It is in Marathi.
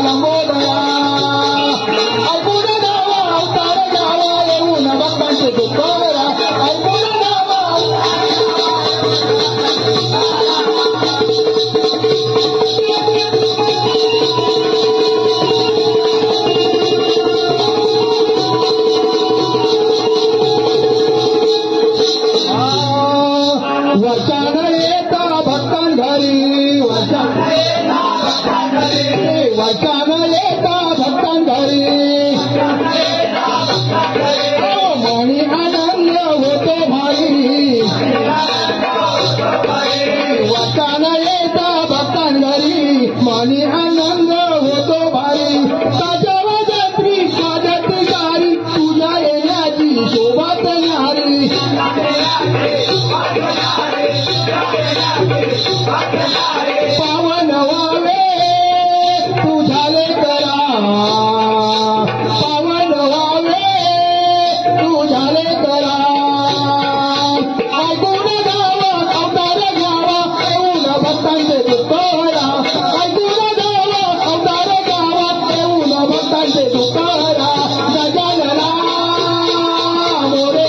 लंबोदरा ऐकून गावा अवतार गावा येऊन भक्तांचे दुःखोरा ऐकून गावा वचन येता भक्तांघरी वचन येता भक्तांघरी मणी आनंद होतो भारी वचन येता भक्तांघरी मणी आनंद होतो भारी सजवजत्री सारी तुझ्या येण्याची शोभात न्यारी पावन व्हावे तू झाले करा पावन व्हावे तू झाले करा ऐकून गावा अवतार गावा येऊन भक्तांचे दुःखोरा ऐकून गावा अवतार गावा येऊन भक्तांचे दुःखोरा गजानना मोरे